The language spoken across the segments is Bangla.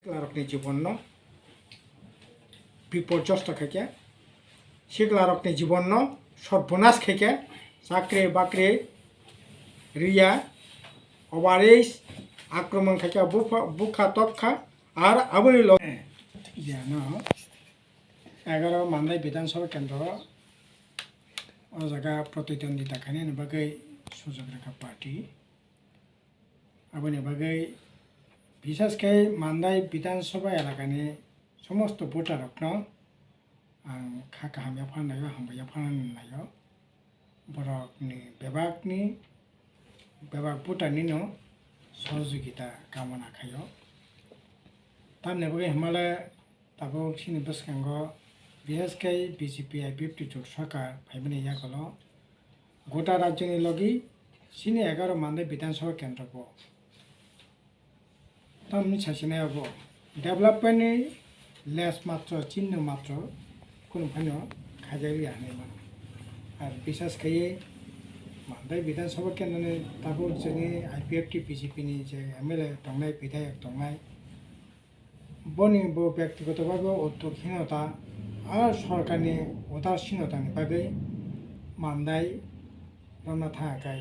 Klarokni jibanno biporjosto khaike se klarokni jibanno সর্বনাশ khaike চাকরি বাকরি রিয়া ওভারেজ আক্রমণ khaike বুখা তক্ষা আর আবনি জানো 11 মানদাই বিধানসভা কেন্দ্র ও জায়গা প্রতিদ্বন্দ্বিতা খানি বাগৈ সুযোগ রেখা পার্টি আবনি বাগৈ বিশেষকৈ মানদাই বিধানসভা এলাকাनि সমস্ত ভোটারকनो आं KAHAM फाननायाव हामबायाव फाननायाव बरकनि बेबाग भुटाननिनो सहयोगिता कामना खायो तामनेबो हिमालय ताबो सिनि बसखांगो बिहेसकै बीजेपी आईपीएफटी जट सरकार फाइबनि यागलो गोटा राज्यनि लगी सिनि 11 मानदाय विधानसभा केन्द्रबो तामनि सासिनायावबो डेभलपमेन्टनि लेस मात्र चिन्ह मात्र কোনো ফাইনো খাইজাকলি হানাইমান আর বিশেষকৈ মানদাই বিধানসভা কেন্দ্রनि তাবো जोंनि आईपीएफटी बीजेपीनि जे एमएलए दंनाय विधायक दंनाय बनि व्यक्तिगतभावे उद्योगहीनता और सरकारनि उदासीनतानि बागै मानदाय रमना थाखाय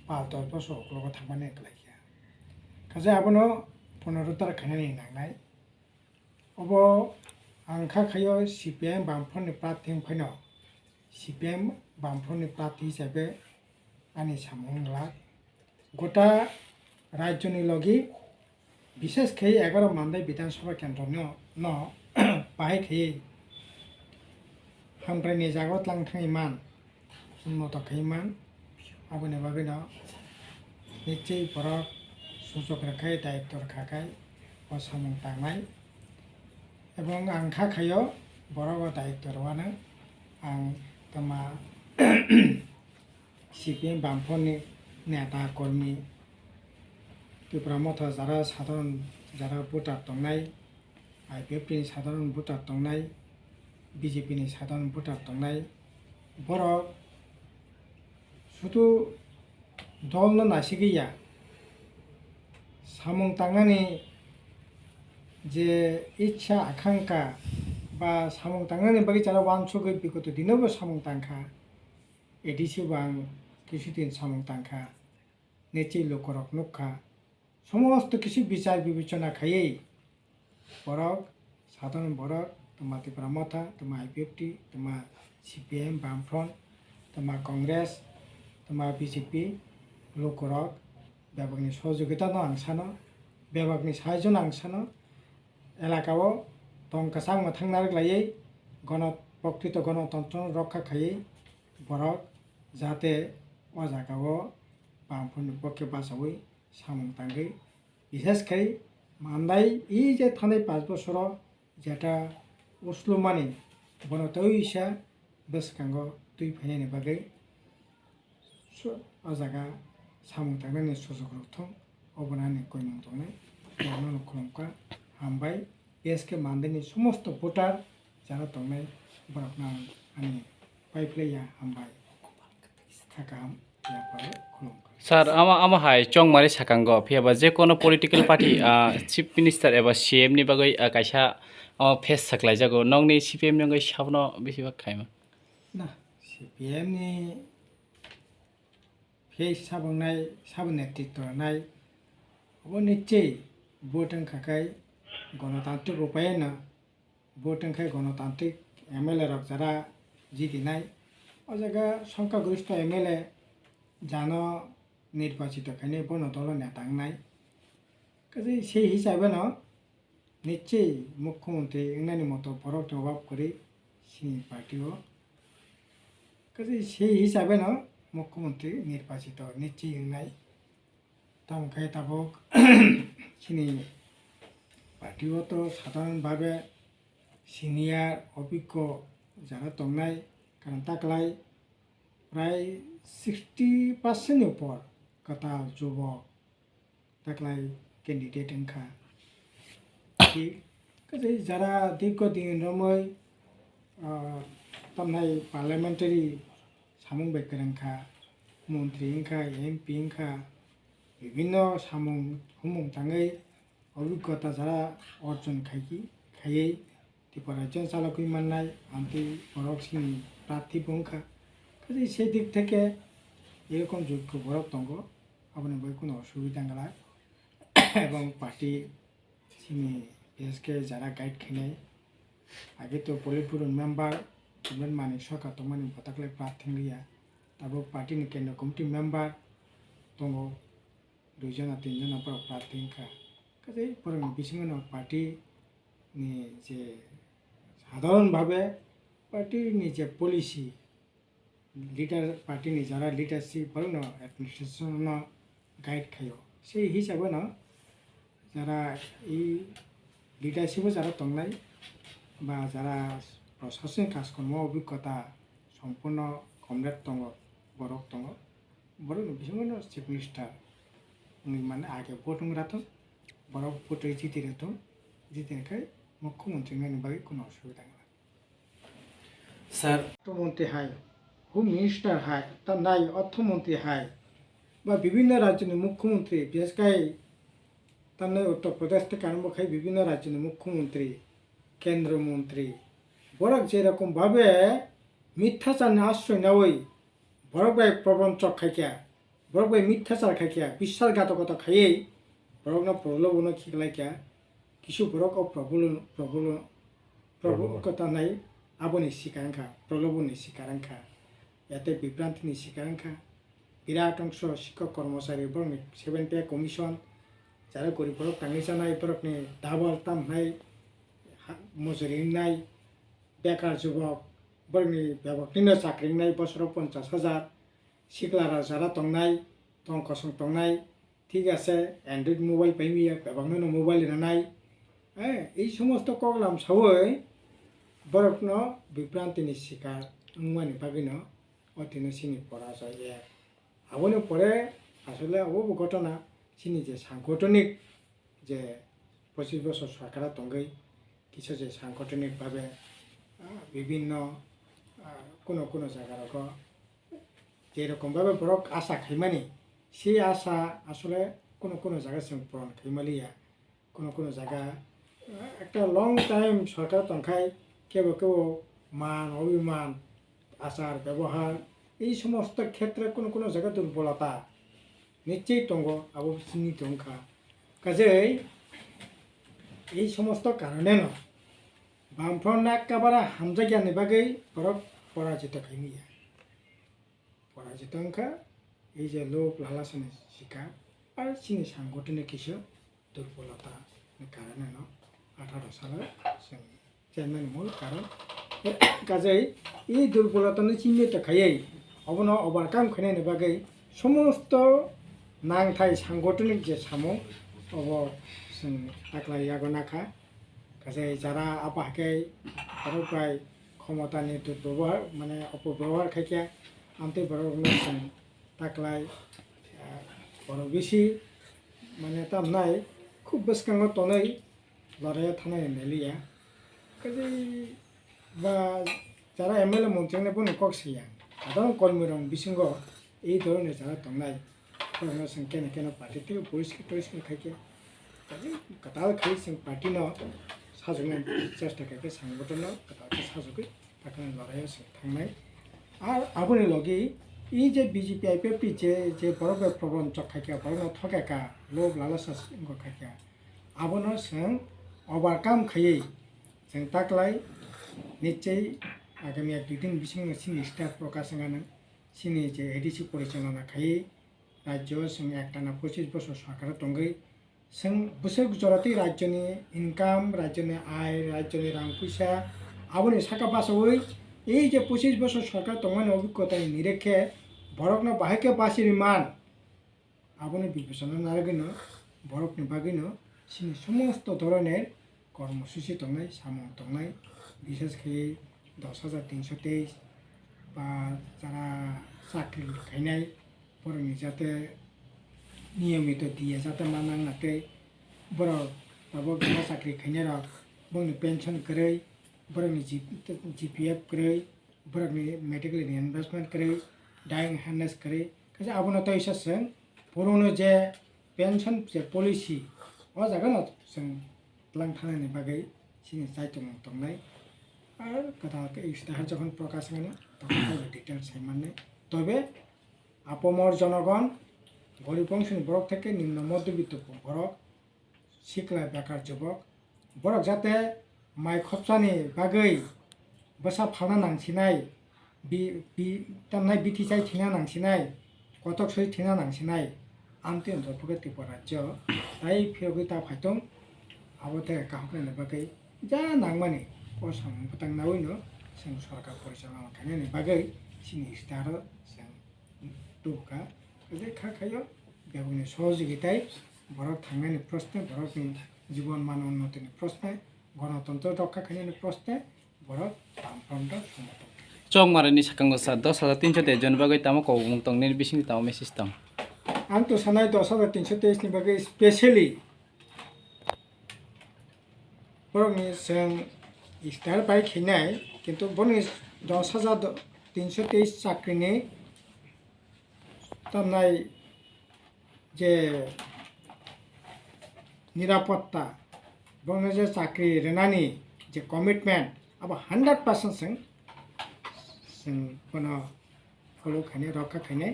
5-10 বছর अग्लग थांबानो एकलायखिया काजे आबनो पुनरुद्धार खालामनाय नांनाय अब ONGKHE CPIM बामफ्रोमनि प्रार्थी फैनो CPIM बामफ्रोमनि प्रार्थी हिसाबै आंनि सामुंला गोटा राज्यनि लगी विशेषकै 11 मानदाय विधानसभा केन्द्रनि न बाहायखै हामग्रानि जागत लांथाङैमान उन्नत खैमान आबनि बागैनो निश्चय बरक सुजुग रखाय दायित्व रखाखाय असामुं तांनाय এবং ONGKHE বড় দায়িত্ব রওয়ানো आं तमा CPIM বামফ্রন্টनि नेता कर्मी Debbarma যারা ভোটার দंनाय आईपीएफटी साधारण भोटार दंनाय बीजेपी साधारण भोटार दंनाय बरक शुधु दलनो नासिगैया सामुं तांनानै जे इच्छा आकांक्षा बा सामुं तांनानै बागै जारा वानसुगै बिगत दिनबो सामुं तांखा एदिसिबां किछुदिन सामुं तांखा निश्चय लोकरक नुखा समस्त किछु विचार विवेचना खायै बरक साधारण बरक तमा Debbarma तमा आईपीएफटी तमा CPIM बामफ्रन्ट तमा कांग्रेस तमा बीजेपी लोकरक बेबागनि सहयोगिता आं सानो बेबागनि साहाय्य आं सानो एलाकाव दंकासां मोथांनारग्लायै प्रकृत गणतंत्र रक्षा खायै बरक जाहाथे अ जागाव बामफोरनि पक्षे बासावै सामुं तांगै बिसेसकै मानदाय इ जे थानाय 5 बोसोराव जेटा उसलुमानि बनो तैसा बसखांग दुइ फैनायनि बागै अ जागा सामुं तांनायनि सुजुग रथं अबनानि कयनं दंनाय यानो खुलुमका हामबाय एसके मानदायनि समस्त भोटार जाना दंनाय बरकना आंनि KWPLAI हामबाय KAHAM खुलुमका सर आमा हाय चंगमारि साकांगो फियाबा जे कोनो पॉलिटिकल पार्टी चीफ मिनिस्टर एबा सीएम नि बागै काइसा फेस सकलाय जागो नंनि CPIM नंगै साबनो बेसेबा खायमा ना CPIM नि फेस साबंनाय साब नेतृत्व नाय अब निश्चय भोट खाखाय गणतांत्रिक उपायन भोट गणतांत्रिक एमएलए रक जरा जितिनाय अ जगह संख्यागरिष्ठ एमएलए जानो निर्वाचित खायने बनो दल नेतांनाय काजे से हिसाबै न निश्चय मुख्यमंत्री इंनानि मतो बरक जवाब करी सिनि पार्टीओ काजे से हिसाबै न मुख्यमंत्री निर्वाचित निश्चय इंनाय तमखाय ताबक सिनि पार्टीओ तो साधारण भावे सिनियर अभिज्ञ जारा दंनाय कारण ताकलाय प्राय 60% नि ऊपर कथा युवक ताकलाय कैंडिडेट इंखा काजे जारा दीर्घदिन रमै तमनाय पार्लियामेंटारी सामुं बेकरंखा मंत्री इंखा MP इंखा विभिन्न सामुं हुमुं तांगै অভিজ্ঞতা যারা অর্জন খাইয়ে টিপরাজন চালকুই মাননায় আন্তি বরক সিনি প্রার্থী বংখা কাজে সেই দিক থেকে এরকম যোগ্য বরক দঙ্গ আপনি বই কোনো অসুবিধা গেলা এবং পার্টি সিনি বিশেষকে যারা গাইড খাইনায় আগে তো পলিটব্যুর মেম্বার মানিক সরকার তো মানে পতাকলে প্রার্থী লিয়া তারপর পার্টিनि কেন্দ্র কমিটি মেম্বার दङ 2 जना 3 जना प्रार्थी কাজে পরম বিসিমন পার্টিनि যে সাধারণভাবে পার্টিनि যে পলিসি লিডার পার্টিनि যারা লিডারশিপ বলনো অ্যাডমিনিস্ট্রেশন গাইড খায় সেই হিসাবে না যারা এই লিডারশিপে যারা দंनाय বা যারা প্রশাসনিক কাজকর্ম অভিজ্ঞতা সম্পূর্ণ কমরেড দङ বরক দङ বরং বিসিমন চিফ মিনিস্টার মানে আগে ভোটিং রাতো বরক ভোটে জিতে রাতো জিতেখাই মুখ্যমন্ত্রী মেনে বাকি কোনো অসুবিধা নেই স্যার অর্থমন্ত্রী হাই হোম মিনিস্টার হাই তার নাই অর্থমন্ত্রী হাই বা বিভিন্ন রাজ্যের মুখ্যমন্ত্রী বিশেষ করে তার নয় উত্তরপ্রদেশ থেকে আরম্ভ খাই বিভিন্ন রাজ্যের মুখ্যমন্ত্রী কেন্দ্রমন্ত্রী বরক যেরকমভাবে মিথ্যাচার আশ্রয় নেওয়াই বরক ভাই প্রবঞ্চক খাইকিয়া বরক ভাই মিথ্যাচার খাইকিয়া বিশ্বাসঘাতকতা খাইয়েই বরক না প্রলোভন খিগলাইকিয়া কিছু বরক প্রবলতা নাই আবনি শিকারাঙ্খা প্রলোভনनि শিকারাঙ্খা এতে বিভ্রান্তিनि শিকারাঙ্খা বিরাট অংশ শিক্ষক কর্মচারী বরং 7 পে কমিশন যারা গরিব বরক টাঙি জানাই বরকनि ডাবল তামनाय মজুরি নাই বেকার যুবক বরংनि ব্যবকनिनो চাকরি নাই বছরাव 50,000 সিকলারা যারা দंनाय দंखसं দंनाय ঠিক আছে অ্যান্ড্রয়েড মোবাইল পাইমিয়া ব্যবকनिनो মোবাইল নাই হ্যাঁ এই সমস্ত কগলাম সাবই বরকন বিভ্রান্তিनि শিকার মানে বাগিনো অতিনো সিনি পরাজয় আবনে পরে আসলে অবব ঘটনা সিনি যে সাংগঠনিক যে 25 বছর সরকার দंगै কিছু যে সাংগঠনিকভাবে বিভিন্ন কোনো জায়গার যেরকমভাবে বরক আশা খাইমানি সেই আশা আসলে কোনো জায়গা जों পূরণ খাইমালিয়া কোনো জায়গা একটা লং টাইম সরকার দंखाय কেবল মান অভিমান আচার ব্যবহার এই সমস্ত ক্ষেত্রে কোনো জায়গা দুর্বলতা নিশ্চয়ই দङ আবো সিনি দंखा কাজেই এই সমস্ত কারণে ন বামফ্রন্ট একেবারে হামজাগিয়াनि বাগै বরক পরাজিত খাইমিয়া পরাজিত অংখা এই যে লোভ লালসাनि শিকার আর সিনি সাংগঠনিক কিছু দুর্বলতা কারণে ন 18 সালে চেয়ারম্যান মূল কারণ কাজেই এই দুর্বলতাनि চিহ্নিত খাইयै অবন ওভারকাম খাইनायनि বাগै সমস্ত নাংথাই সাংগঠনিক যে সামং অব जों आग्लायागो नाखा কাজে যারা আপাকে বড় প্রায় ক্ষমতাनि দুর্ব্যবহার মানে অপব্যবহার খাইকিয়া আনতে বড় जों তাকলাই বড় বেশি মানে তাম নাই খুব বেসকাঙ্গ তनै লড়াইয়া থানায় মেলিয়া কাজে বা যারা এমএলএ মন্ত্রীনে বন কক্সিয়া সাধারণ কর্মীরং বিসঙ্গ এই ধরনের যারা দंनाय ফরনা जों কেন পার্টি থেকে পরিষ্কার খাইকিয়া কাজে কাতাল খাই जों পার্টিनो সাজুনাय চেষ্টা খাইকে সংগঠন কাতালকে সাজুকে তাকে লড়াইয়া जों थांनाय আর আবনি লগি এই যে বিজেপি আইপিএফটি যে বড় প্রবঞ্চক খাইকিয়া বড় ঠকাকা লোভ লালসা খাইকিয়া আবনো जों ওভারকাম খাইयै जों তাকলাই নিশ্চয়ই আগামী 1-2 দিন বিসিং সিনি স্টাফ প্রকাশনানো সিনি যে এডিসি পরিচালনা খাইयै রাজ্য जों একটানা 25 বছর সরকার দंगै जों बोसोर जराती राज्यनि इनकाम राज्यनि आय राज्यनि रां पैसा आबनि साका बासावै এই যে 25 বছর সরকার দंनाय অভিজ্ঞতাनि নিরেখে বরকनो बाहायके बासिनि मान आबनि বিবেচনা नारगिनो বরকनि बागिनो सिनि समस्त धरনের কর্মসূচি দंनाय সামং দंनाय বিশেষ করে 10,323 বা যারা চাকরি খাইনাय বরংনি যাতে নিয়মিত দিয়ে যাতে মানাং নাতে বড় তাবো গলা চাকরি খাইনাय রক বংনি পেনশন কरै বরংনি জিপিএফ কरै বরংनि মেডিকেল রিইনভেস্টমেন্ट करै डाइং हार्नेस करै काजे आबनो तैसा जों बरनो जे पेंशन जे पलिसि अ जागोन जों लांथानायनि बागै सिनि साइटम दंनाय आरो कथा इस्ताहार যখন প্রকাশ হয় তখন ডিটেলস মানে তবে আপমর জনগণ গরিব অংশনি বরক থেকে নিম্ন মধ্যবিত্ত বরক শিকলা বেকার যুবক বরক যাতে মাই খরচানি বাগै বসা ফানা নাंसिनाय তামনাय বিটিচাই থিনা নাंसिनाय কতক সই থিনা নাंसिनाय आमते अंदर त्रिपुरा राज्य ताई फेगै ता फाइतों आबोते काहकने बागै जा नांगमानि पसं पतंगनावैनो जों सरकार परिचालना खानायनि बागै सिनि स्टार जों दुबका जे खाखायो बेवनि सहयोगिताय बरक थांनायनि प्रश्न बरकनि जीवन मान उन्नतिनि प्रश्न गणतन्त्र रक्षा खानायनि प्रश्न बरक सामफ्रोमबो समर्थन चौमारिनि साखांगो सा 10,300 जन बागै तामो कौमुं तंनि बिसिनि तामो मेसेज दं आं तो सानाय 10,323 नि बागै स्पेशली बरकनि जों स्टार बाय खिनाय किन्तु बनि 10,323 साख्रिनि तामनाय जे निरापत्ता बनि जे साख्रि रेनानि जे कमिटमेन्ट अब 100% जों बनो फलो खाने रक्षा खाने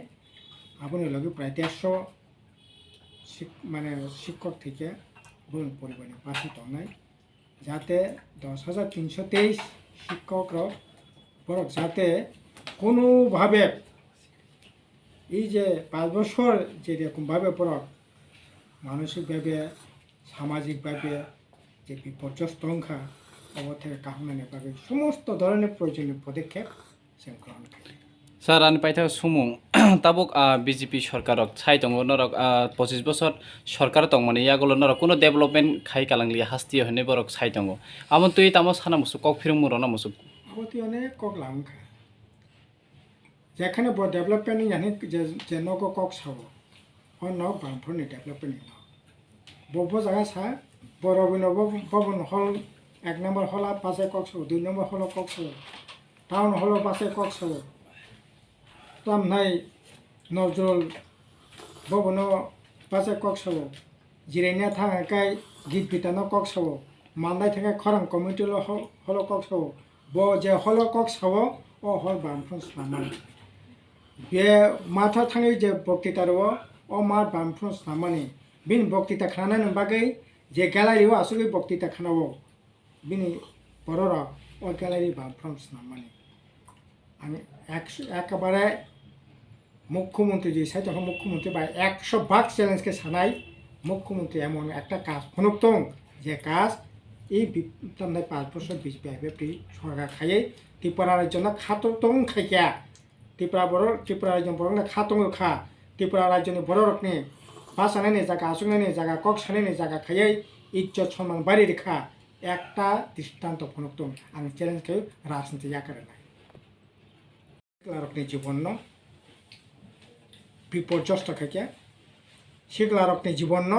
আপনি লগে প্রায় 150 মানে শিক্ষক থেকে বোন পরিবারের পাশে তনায় যাতে 10,323 শিক্ষকর বরক যাতে কোনোভাবে এই যে 5 বছর যেরকমভাবে বরক মানসিকভাবে সামাজিকভাবে যে বিপর্যস্ত অংশা অবথেকে কাহামনানি ভাবে সমস্ত ধরনের প্রয়োজনীয় পদক্ষেপ जों গ্রহণ করি স্যার আনি পাইথা সুমুং তাবুক বিজেপি সরকারক ছাই দङ নরক 25 বছর সরকার দং মানে ইয়াগল নরক কোনো ডেভেলপমেন্ট খাই কালাংলি হাস্তি হনে বরক ছাই দङ আমন তুই তামো সানা মুসু কক ফিরং মুরনা মুসু আবতি অনেক কক লাংখা যেখানে ব ডেভেলপমেন্ট জানি যে নক কক সাব হন বামফরনি ডেভেলপমেন্ট ন বব জায়গা সা বরবিন ভবন হল 1 নম্বর হলা পাশে কক সাব 2 নম্বর হল কক সাব টাউন হল পাশে কক সাব तामनाय नजरुल बबनो पासे कक्सबो जिरायना थाखाय गित बितानो कक्सबो मानदाय थाखाय खरां कमिटि हलो कक्सबो बो जे हलो कक्सबो ओ हल बामफुन सामान बे माथा थाङै जे बक्तितारो ओ मा बामफुन सामानि बिन बक्तिता खानानो बागै जे ग्यालारियाव आसुगै बक्तिता खानावो बिनि बररा ओ ग्यालारि बामफुन सामानि आं एकेबारे मुख्यमंत्री जी साइड मुख्यमंत्री भाई 100% चैलेंज के सानाय मुख्यमंत्री एमन एक काज फनुक दं जे काज এই 5 বছর বিজেপি সরকার খাইয়ে ত্রিপুরা রাজ্য খাতো দं খাইয়া ত্রিপুরা রাজ্য বড় খাতো খা ত্রিপুরা রাজ্যनि बर रकनि बासानायनि जागा आसुंनायनि जागा कक सानायनि जागा खाइए इज्जत सम्मान बारि रेखा একটা দৃষ্টান্ত फनुक दं आं चैलेंज खायो राजनीति याकारि शिखलारकनि जीवन विपर्यस्त खेके शिखलारकनि जीवन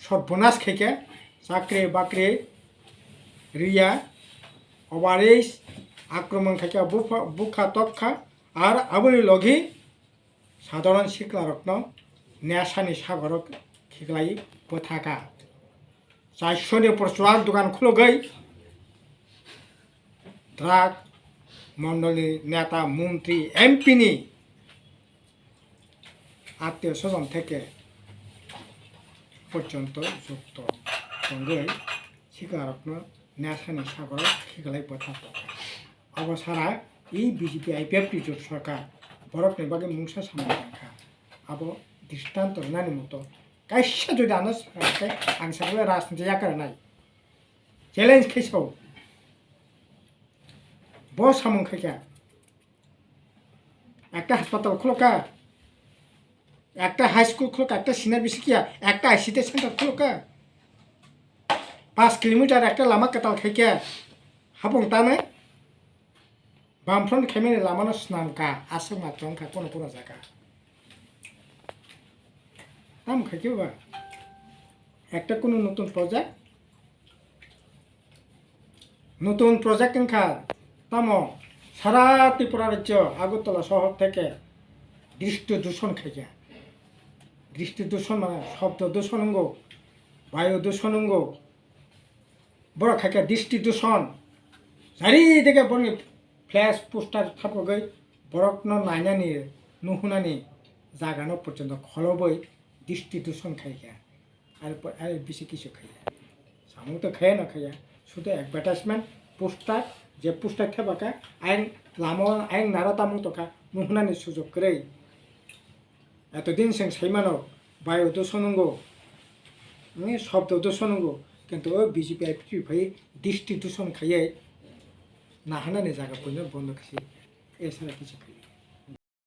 सर्वनाश खेके चाकरी बाकरी रिया अबारिस आक्रमण खेके बुखा तक्खा और आबुनि लगी साधारण शिखलारकन नेशानि सागरक खेलाई पताका 400 प्रचुर दुकान खुलो गई ड्राग मंडली नेता मंत्री एमपी आत्मीय स्वजन থেকে পর্যন্ত যুক্ত সঙ্গে শিকারত্ন ন্যাশনাল সাগর খেলাই পথা অবসারা এই বিজেপি আইপিএফটি জোট সরকার বরফনি বাগে মুংসা সামলাখা আবো দৃষ্টান্ত নানি মতো কাইসা যদি আনস আং সাগলে রাজনীতি याकर নাই চ্যালেঞ্জ খেসাও বস সামং খাইকা একটা হাসপাতাল খুলকা একটা হাই স্কুল খুলকা একটা সিনিয়র বিসিকিয়া একটা আইসিটি সেন্টার খুলকা 5 কিলোমিটার একটা লামা কাটাল খাইকা হাবং টানে বামফ্রন্ট খেমেনি লামানো স্নানকা আসং মাত্রংকা কোন কোন জায়গা নাম খাইকে বা একটা কোন নতুন প্রজেক্ট এনখা তামো সারা ত্রিপুরা রাজ্য আগরতলা শহর থেকে দৃষ্টি দূষণ খাইয়া দৃষ্টি দূষণ মানে শব্দ দূষণ বায়ু দূষণ বড় খাইকা দৃষ্টি দূষণ চারিদিকে বড় ফ্ল্যাশ পোস্টার থাপগৈ বরকনো নাইনানি नुहुनानि জাগানো পর্যন্ত খলবই দৃষ্টি দূষণ খাইকা আর বেশি কিছু খাইয়া সামু তো খাইয়া না খাইয়া শুধু অ্যাডভার্টাইজমেন্ট পোস্টার যে পোস্টার থাকাকা আইন লামো আইন নারাতামু তোকা नुहुनानि সুযোগ করে এতদিন সেং সাইমানো বায়ু দূষণ শব্দ দূষণ কিন্তু বিজেপি আইপি ভাই দৃষ্টি দূষণ খাইয়ে নাহানানি জায়গা পর্যন্ত বন্ধ খাইছে এছাড়া কিছু খাইয়া